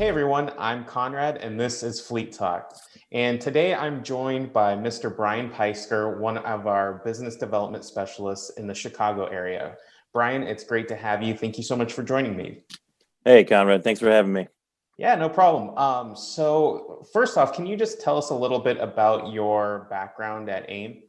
Hey everyone, I'm Conrad and this is Fleet Talk. And today I'm joined by Mr. Brian Peisker, one of our business development specialists in the Chicago area. Brian, it's great to have you. Thank you so much for joining me. Hey, Conrad, thanks for having me. Yeah, no problem. So first off, can you just tell us a little bit about your background at AIM?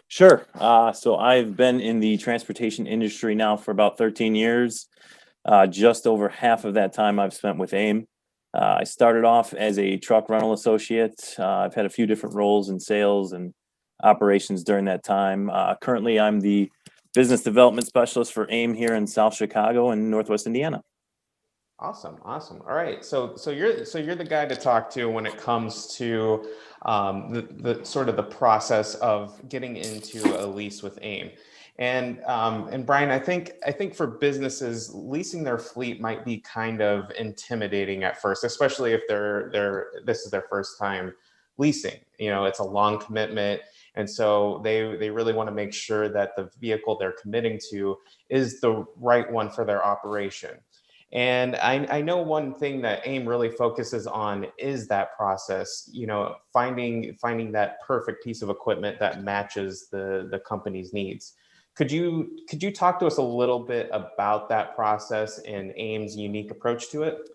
Sure. So I've been in the transportation industry now for about 13 years. Just over half of that time I've spent with AIM. I started off as a truck rental associate. I've had a few different roles in sales and operations during that time. Currently, I'm the business development specialist for AIM here in South Chicago and Northwest Indiana. Awesome, awesome. All right, so you're the guy to talk to when it comes to the sort of the process of getting into a lease with AIM. And Brian, I think for businesses, leasing their fleet might be kind of intimidating at first, especially if they're this is their first time leasing. You know, it's a long commitment, and so they really want to make sure that the vehicle they're committing to is the right one for their operation. And I know one thing that AIM really focuses on is that process, you know, finding that perfect piece of equipment that matches the company's needs. Could you talk to us a little bit about that process and AIM's unique approach to it?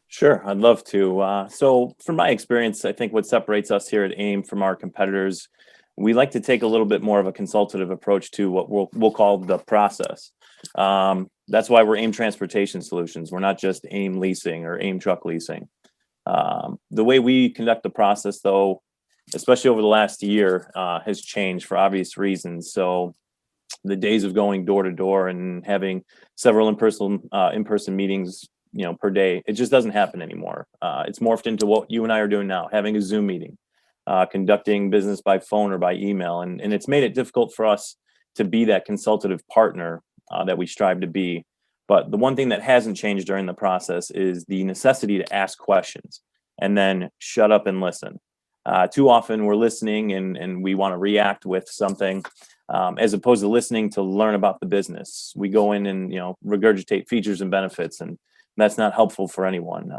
Sure, I'd love to. So, from my experience, I think what separates us here at AIM from our competitors, we like to take a little bit more of a consultative approach to what we'll call the process. That's why we're AIM Transportation Solutions. We're not just AIM Leasing or AIM Truck Leasing. The way we conduct the process, though, especially over the last year, has changed for obvious reasons. So, the days of going door to door and having several in person meetings, per day, it just doesn't happen anymore. It's morphed into what you and I are doing now, having a Zoom meeting, conducting business by phone or by email, and it's made it difficult for us to be that consultative partner that we strive to be. But the one thing that hasn't changed during the process is the necessity to ask questions and then shut up and listen. Too often we're listening and we want to react with something, as opposed to listening to learn about the business. We go in and regurgitate features and benefits, and that's not helpful for anyone.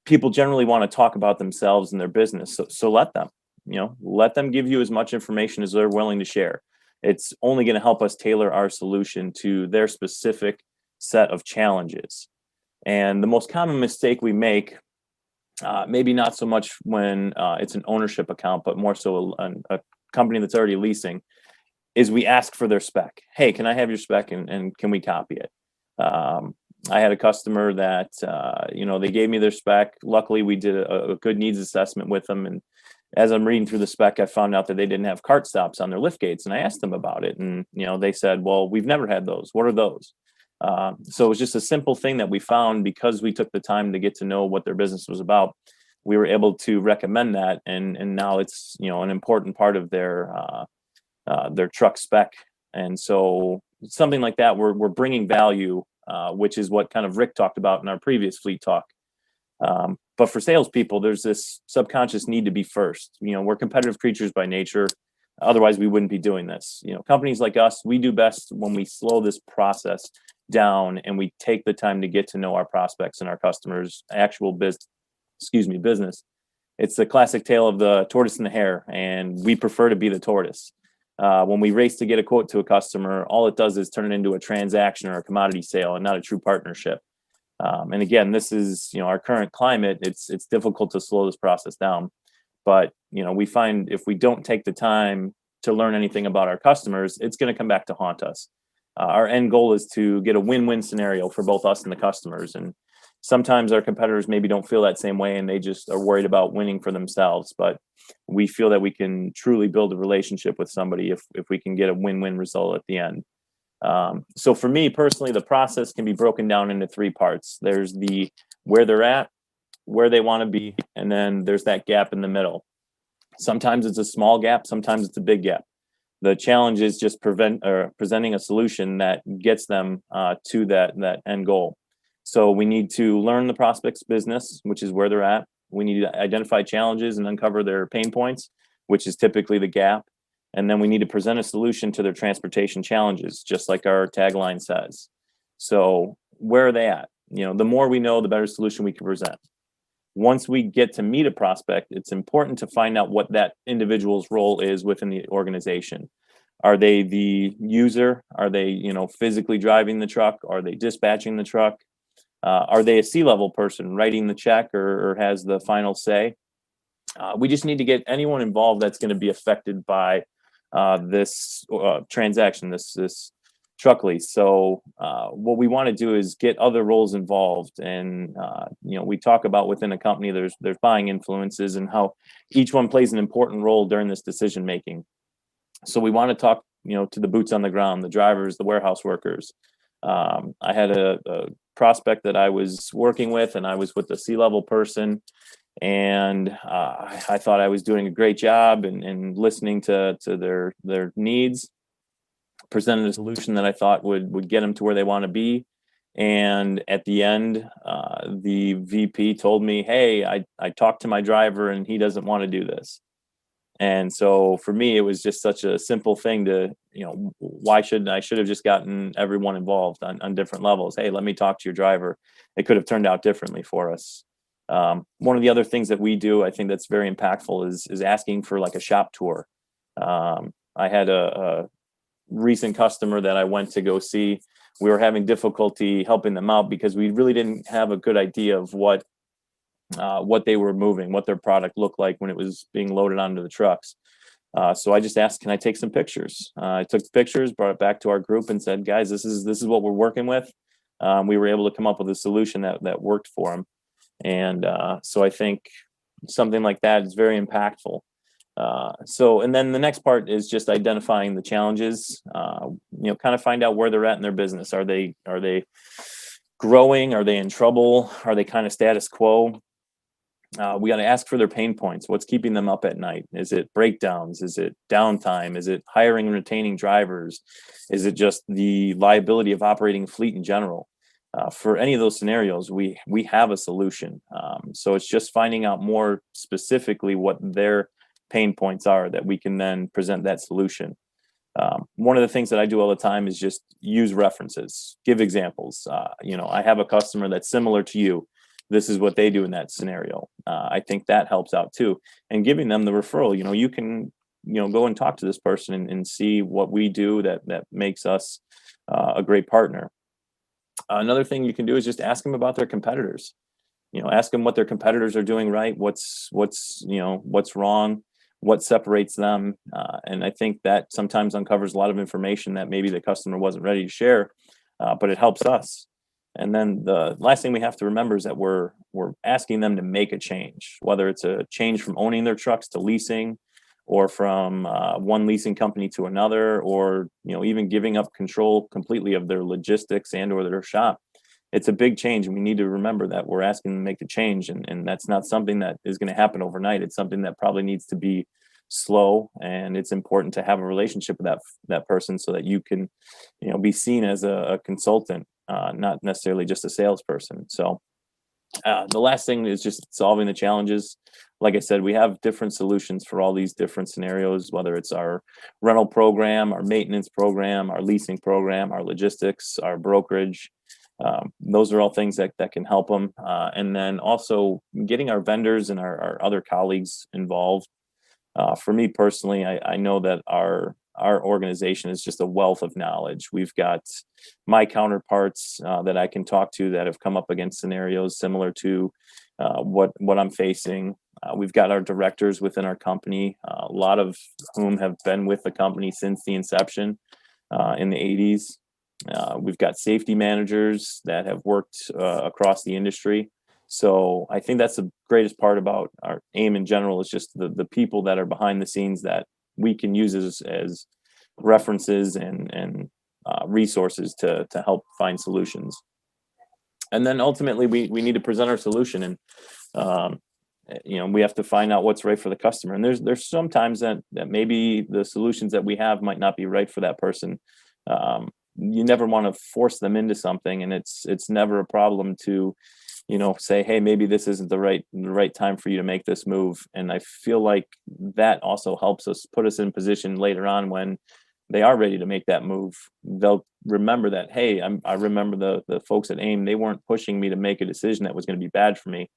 People generally want to talk about themselves and their business, so let them give you as much information as they're willing to share. It's only going to help us tailor our solution to their specific set of challenges. And the most common mistake we make, maybe not so much when it's an ownership account, but more so a company that's already leasing, is we ask for their spec. Hey, can I have your spec and can we copy it? I had a customer that, they gave me their spec. Luckily, we did a good needs assessment with them. And as I'm reading through the spec, I found out that they didn't have cart stops on their lift gates. And I asked them about it. And, they said, well, we've never had those. What are those? So it was just a simple thing that we found because we took the time to get to know what their business was about. We were able to recommend that. And now it's, an important part of their truck spec. And so something like that, we're bringing value, which is what kind of Rick talked about in our previous fleet talk. But for salespeople, there's this subconscious need to be first. We're competitive creatures by nature. Otherwise, we wouldn't be doing this. Companies like us, we do best when we slow this process down and we take the time to get to know our prospects and our customers' actual business. It's the classic tale of the tortoise and the hare, and we prefer to be the tortoise. When we race to get a quote to a customer, all it does is turn it into a transaction or a commodity sale and not a true partnership. And again, this is, our current climate. It's difficult to slow this process down. But, we find if we don't take the time to learn anything about our customers, it's going to come back to haunt us. Our end goal is to get a win-win scenario for both us and the customers. And sometimes our competitors maybe don't feel that same way and they just are worried about winning for themselves. But we feel that we can truly build a relationship with somebody if we can get a win-win result at the end. So for me personally, the process can be broken down into three parts. There's the where they're at, where they want to be, and then there's that gap in the middle. Sometimes it's a small gap, sometimes it's a big gap. The challenge is just presenting a solution that gets them to that end goal. So we need to learn the prospect's business, which is where they're at. We need to identify challenges and uncover their pain points, which is typically the gap. And then we need to present a solution to their transportation challenges, just like our tagline says. So where are they at? The more we know, the better solution we can present. Once we get to meet a prospect, it's important to find out what that individual's role is within the organization. Are they the user? Are they, physically driving the truck? Are they dispatching the truck? Are they a C-level person writing the check or has the final say? We just need to get anyone involved that's going to be affected by this transaction, this truck lease. So what we want to do is get other roles involved, and we talk about within a company there's buying influences and how each one plays an important role during this decision making. So we want to talk to the boots on the ground, the drivers, the warehouse workers. I had a prospect that I was working with, and I was with the C-level person, and I thought I was doing a great job and listening to their needs, presented a solution that I thought would get them to where they want to be. And at the end, the VP told me, "Hey, I talked to my driver and he doesn't want to do this." And so for me, it was just such a simple thing to, why should I should have just gotten everyone involved on different levels. Hey, let me talk to your driver. It could have turned out differently for us. One of the other things that we do, I think that's very impactful, is asking for like a shop tour. I had a recent customer that I went to go see. We were having difficulty helping them out because we really didn't have a good idea of what they were moving, what their product looked like when it was being loaded onto the trucks. So I just asked, can I take some pictures? I took the pictures, brought it back to our group and said, guys, this is what we're working with. We were able to come up with a solution that worked for them. And so I think something like that is very impactful. And then the next part is just identifying the challenges, kind of find out where they're at in their business. Are they growing? Are they in trouble? Are they kind of status quo? We got to ask for their pain points. What's keeping them up at night? Is it breakdowns? Is it downtime? Is it hiring and retaining drivers? Is it just the liability of operating a fleet in general? For any of those scenarios, we have a solution. So it's just finding out more specifically what their pain points are that we can then present that solution. One of the things that I do all the time is just use references, give examples. I have a customer that's similar to you. This is what they do in that scenario. I think that helps out too. And giving them the referral, you can, go and talk to this person and see what we do that makes us a great partner. Another thing you can do is just ask them about their competitors. Ask them what their competitors are doing right. What's wrong, what separates them. And I think that sometimes uncovers a lot of information that maybe the customer wasn't ready to share, but it helps us. And then the last thing we have to remember is that we're asking them to make a change, whether it's a change from owning their trucks to leasing, or from one leasing company to another, or even giving up control completely of their logistics and or their shop. It's a big change, and we need to remember that we're asking them to make the change, and that's not something that is going to happen overnight. It's something that probably needs to be slow, and it's important to have a relationship with that person so that you can be seen as a consultant, not necessarily just a salesperson. So the last thing is just solving the challenges. Like I said, we have different solutions for all these different scenarios, whether it's our rental program, our maintenance program, our leasing program, our logistics, our brokerage. Those are all things that can help them. And then also getting our vendors and our other colleagues involved. For me personally, I know that our organization is just a wealth of knowledge. We've got my counterparts that I can talk to that have come up against scenarios similar to what I'm facing. We've got our directors within our company, a lot of whom have been with the company since the inception in the 80s. We've got safety managers that have worked across the industry. So I think that's the greatest part about our AIM in general, is just the people that are behind the scenes that we can use as references and resources to help find solutions. And then ultimately we need to present our solution, and we have to find out what's right for the customer. And there's sometimes that maybe the solutions that we have might not be right for that person. You never want to force them into something, and it's never a problem to say, hey, maybe this isn't the right time for you to make this move. And I feel like that also helps us put us in position later on when they are ready to make that move, they'll remember that, hey, I remember the folks at AIM, they weren't pushing me to make a decision that was going to be bad for me.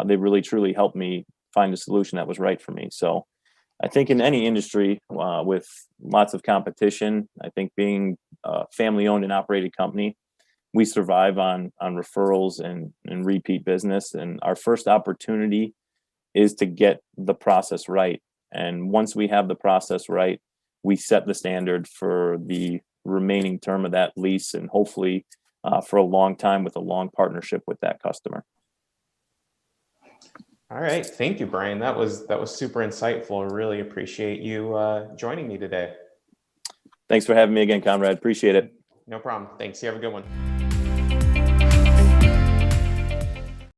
They really truly helped me find a solution that was right for me. So I think in any industry with lots of competition, I think being a family owned and operated company, we survive on referrals and repeat business. And our first opportunity is to get the process right. And once we have the process right, we set the standard for the remaining term of that lease, and hopefully for a long time with a long partnership with that customer. All right. Thank you, Brian. That was super insightful. I really appreciate you joining me today. Thanks for having me again, Conrad. Appreciate it. No problem. Thanks. You have a good one.